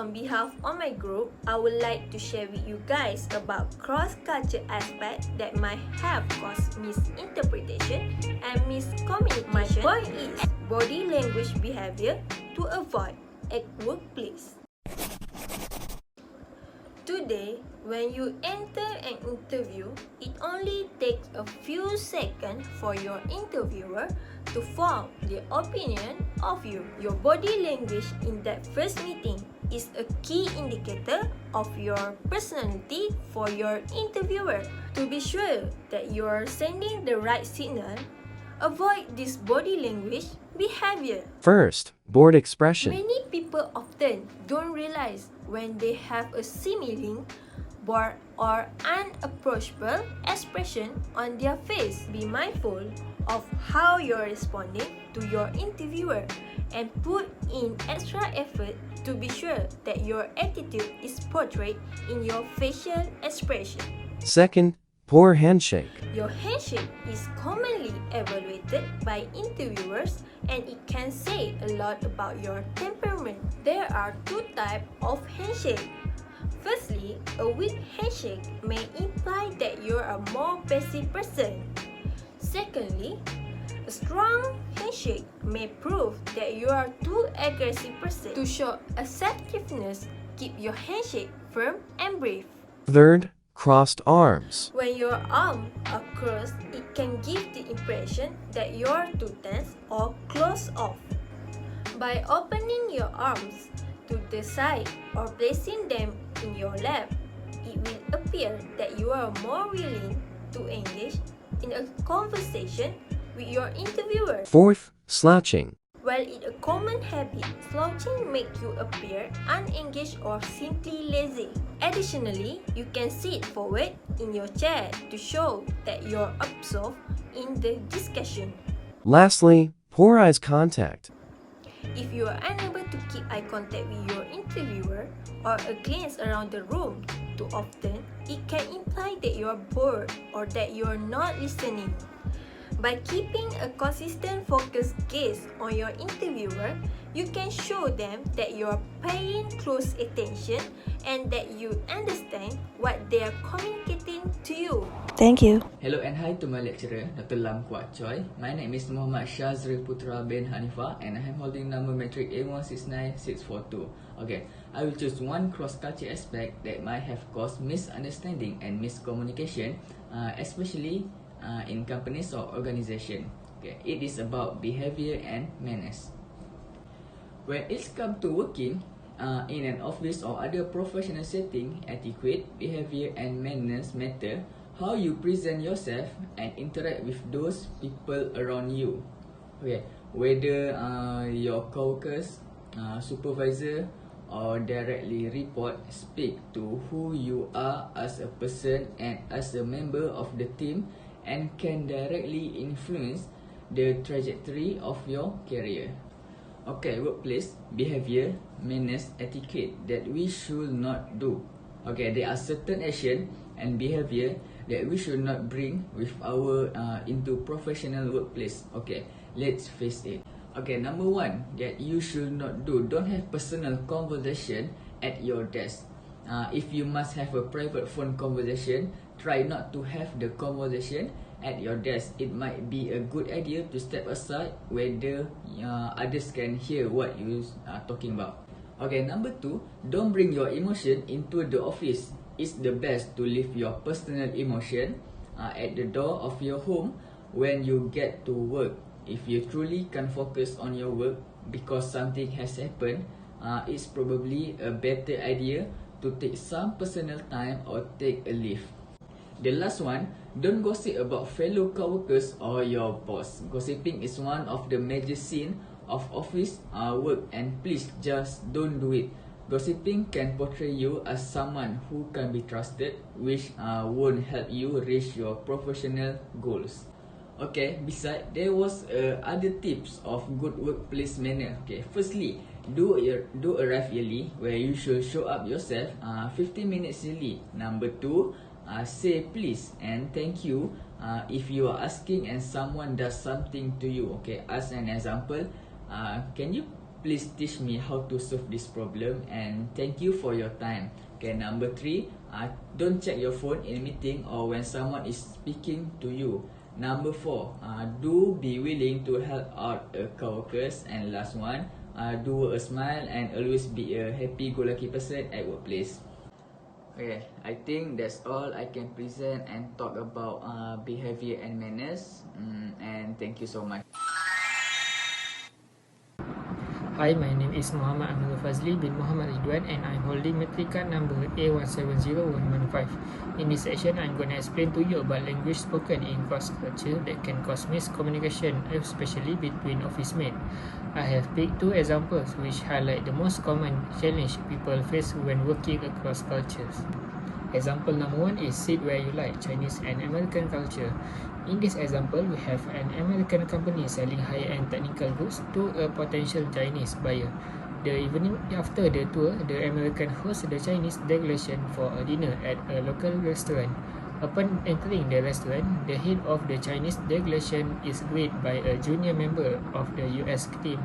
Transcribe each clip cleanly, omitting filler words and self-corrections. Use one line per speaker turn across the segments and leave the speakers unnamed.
on behalf of my group, I would like to share with you guys about cross-culture aspect that might have caused misinterpretation and miscommunication. My point is body language behavior to avoid at workplace. Today, when you enter an interview, it only takes a few seconds for your interviewer to form their opinion of you. Your body language in that first meeting is a key indicator of your personality for your interviewer. To be sure that you are sending the right signal, avoid this body language behavior.
First, board expression.
Many people often don't realize when they have a seeming bored or unapproachable expression on their face. Be mindful of how you're responding to your interviewer and put in extra effort to be sure that your attitude is portrayed in your facial expression.
Second, poor handshake.
Your handshake is commonly evaluated by interviewers and it can say a lot about your temperament. There are two types of handshake. Firstly, a weak handshake may imply that you are a more passive person. Secondly, a strong handshake may prove that you are too aggressive person. To show assertiveness, keep your handshake firm and brief.
Third, crossed arms.
When your arms are crossed, it can give the impression that you are too tense or closed off. By opening your arms to the side or placing them in your lap, it will appear that you are more willing to engage in a conversation with your interviewer.
Fourth, slouching.
While it's a common habit, slouching makes you appear unengaged or simply lazy. Additionally, you can sit forward in your chair to show that you're absorbed in the discussion.
Lastly, poor eyes contact.
If you are unable to keep eye contact with your interviewer or a glance around the room too often, it can imply that you are bored or that you are not listening. By keeping a consistent focused gaze on your interviewer, you can show them that you are paying close attention and that you understand what they are communicating to you.
Thank you.
Hello and hi to my lecturer, Dr. Lam Kuat Choi. My name is Muhammad Shazri Putra bin Hanifa and I am holding number metric A169642. Okay, I will choose one cross-culture aspect that might have caused misunderstanding and miscommunication, especially in companies or organization. Okay, it is about behavior and manners. When it comes to working in an office or other professional setting, etiquette, behavior and manners matter. How you present yourself and interact with those people around you. Okay, whether your coworkers, supervisor or directly report, speak to who you are as a person and as a member of the team and can directly influence the trajectory of your career. Okay, workplace behavior, manners, etiquette that we should not do. Okay, there are certain action and behavior that we should not bring with our into professional workplace. Okay, let's face it. Okay, number one that you should not do, don't have personal conversation at your desk. If you must have a private phone conversation, try not to have the conversation at your desk. It might be a good idea to step aside whether others can hear what you are talking about. Okay, number two, don't bring your emotion into the office. It's the best to leave your personal emotion at the door of your home when you get to work. If you truly can't focus on your work because something has happened, it's probably a better idea to take some personal time or take a leave. The last one, don't gossip about fellow coworkers or your boss. Gossiping is one of the major sins of office work and please just don't do it. Gossiping can portray you as someone who can be trusted, which won't help you reach your professional goals. Okay, besides, there was other tips of good workplace manner. Okay, firstly, do arrive early, where you should show up yourself 15 minutes early. Number two, say please and thank you if you are asking and someone does something to you. Okay, as an example, can you please teach me how to solve this problem, and thank you for your time. Okay, number 3, don't check your phone in a meeting or when someone is speaking to you. Number 4, do be willing to help out co-workers. And last one, do a smile and always be a happy-go-lucky person at workplace. Okay, I think that's all I can present and talk about behavior and manners. And thank you so much.
Hi, my name is Muhammad Ahmad Fazli bin Muhammad Ridwan, and I'm holding metric card number A170106. In this section, I'm going to explain to you about language spoken in cross culture that can cause miscommunication, especially between office mates. I have picked 2 examples which highlight the most common challenge people face when working across cultures. Example number 1 is sit where you like, Chinese and American culture. In this example, we have an American company selling high-end technical goods to a potential Chinese buyer. The evening after the tour, the American hosts the Chinese delegation for a dinner at a local restaurant. Upon entering the restaurant, the head of the Chinese delegation is greeted by a junior member of the US team.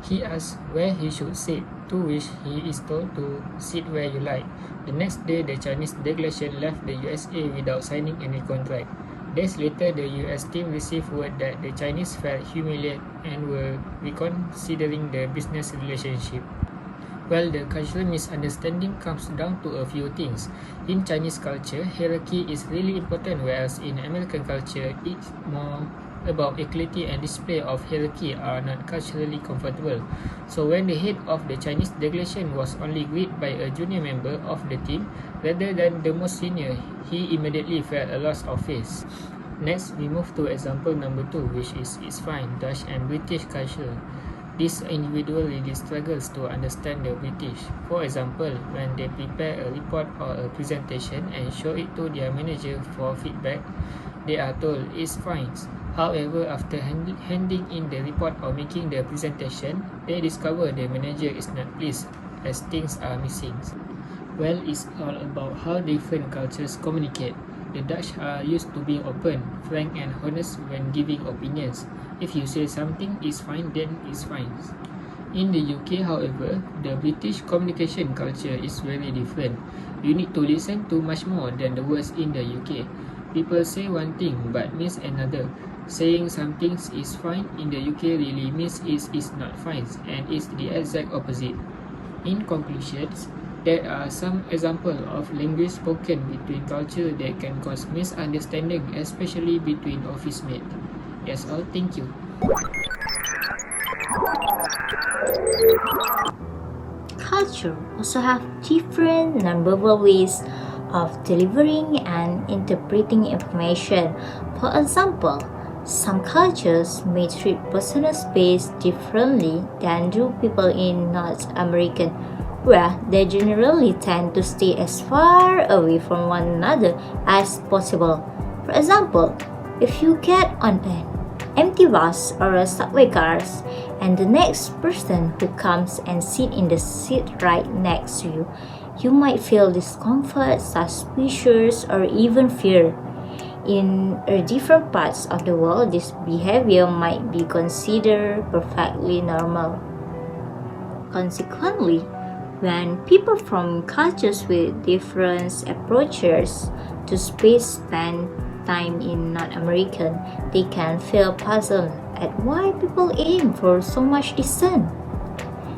He asks where he should sit, to which he is told to sit where you like. The next day, the Chinese delegation left the USA without signing any contract. Days later, the US team received word that the Chinese felt humiliated and were reconsidering the business relationship. Well, the cultural misunderstanding comes down to a few things. In Chinese culture, hierarchy is really important, whereas in American culture, it's more about equality, and display of hierarchy are not culturally comfortable. So when the head of the Chinese delegation was only greeted by a junior member of the team rather than the most senior, he immediately felt a loss of face. Next, we move to example number 2, which is it's fine, Dutch and British culture. This individual really struggles to understand the British. For example, when they prepare a report or a presentation and show it to their manager for feedback, they are told it's fine. However, after handing in the report or making the presentation, they discover the manager is not pleased as things are missing. Well, it's all about how different cultures communicate. The Dutch are used to being open, frank and honest when giving opinions. If you say something is fine, then it's fine. In the UK, however, the British communication culture is very different. You need to listen to much more than the words in the UK. People say one thing but means another. Saying something is fine in the UK really means it is not fine, and it's the exact opposite. In conclusions, there are some examples of language spoken between cultures that can cause misunderstanding, especially between office mates. That's all, thank you.
Culture also have different nonverbal ways of delivering and interpreting information. For example, some cultures may treat personal space differently than do people in North America, where they generally tend to stay as far away from one another as possible. For example, if you get on an empty bus or a subway car and the next person who comes and sits in the seat right next to you, you might feel discomfort, suspicious, or even fear. In different parts of the world, this behavior might be considered perfectly normal. Consequently, when people from cultures with different approaches to space spend time in North American, they can feel puzzled at why people aim for so much distance.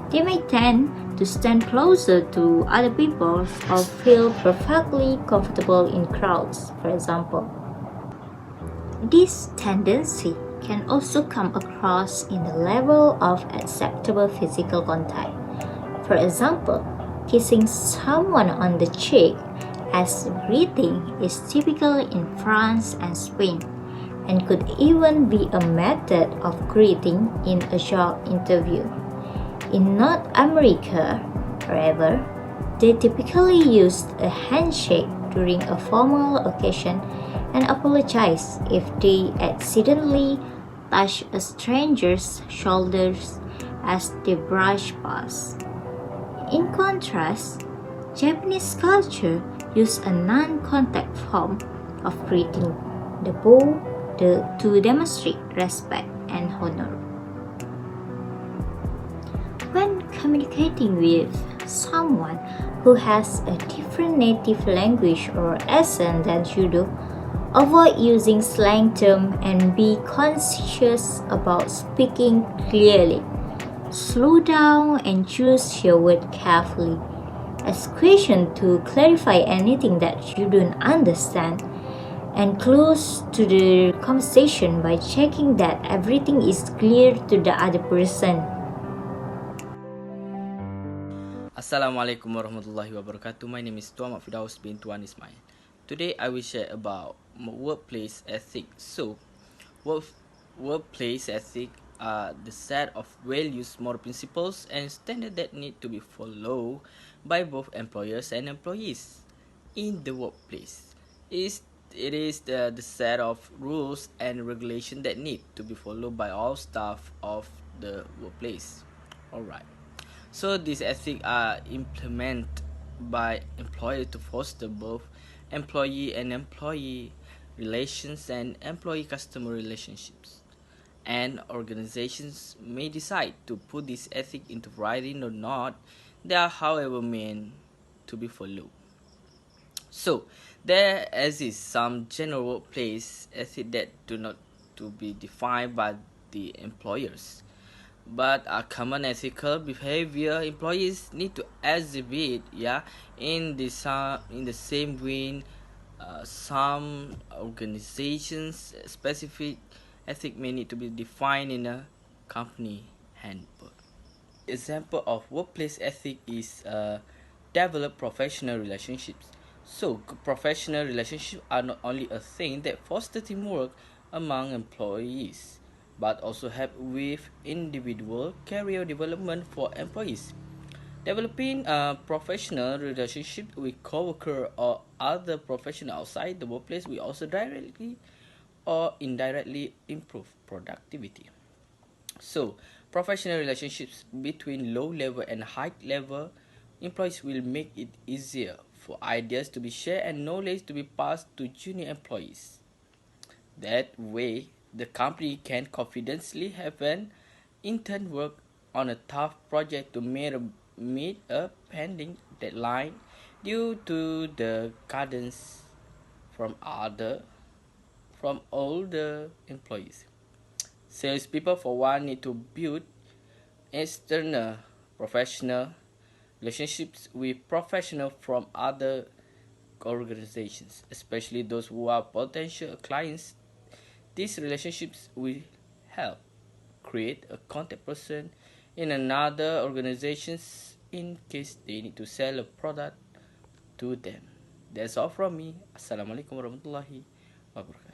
They may tend to stand closer to other people or feel perfectly comfortable in crowds, for example. This tendency can also come across in the level of acceptable physical contact. For example, kissing someone on the cheek as a greeting is typical in France and Spain, and could even be a method of greeting in a job interview. In North America, however, they typically use a handshake during a formal occasion and apologize if they accidentally touch a stranger's shoulders as they brush past. In contrast, Japanese culture uses a non-contact form of greeting, the bow, to demonstrate respect and honor. communicating with someone who has a different native language or accent than you do, avoid using slang terms and be conscious about speaking clearly. Slow down and choose your word carefully. Ask questions to clarify anything that you don't understand. And close to the conversation by checking that everything is clear to the other person.
Assalamualaikum warahmatullahi wabarakatuh. My name is Tuan Fidaus bin Tuan Ismail. Today I will share about workplace ethics. So, workplace ethics are the set of values, moral principles, and standards that need to be followed by both employers and employees in the workplace. It is the set of rules and regulations that need to be followed by all staff of the workplace. Alright. So these ethics are implemented by employers to foster both employee and employee relations and employee-customer relationships. And organizations may decide to put this ethic into writing or not. They are, however, meant to be followed. So there exists some general workplace ethics that do not to be defined by the employers, but a common ethical behavior employees need to exhibit, in the same way. Some organizations specific ethic may need to be defined in a company handbook. Example of workplace ethic is develop professional relationships. So professional relationships are not only a thing that foster teamwork among employees, but also help with individual career development for employees. Developing a professional relationship with coworker or other professionals outside the workplace will also directly or indirectly improve productivity. So, professional relationships between low level and high level employees will make it easier for ideas to be shared and knowledge to be passed to junior employees. That way, the company can confidently have an intern work on a tough project to meet a pending deadline due to the guidance from all the employees. Salespeople, for one, need to build external professional relationships with professionals from other organizations, especially those who are potential clients. These relationships will help create a contact person in another organizations in case they need to sell a product to them. That's all from me. Assalamualaikum warahmatullahi wabarakatuh.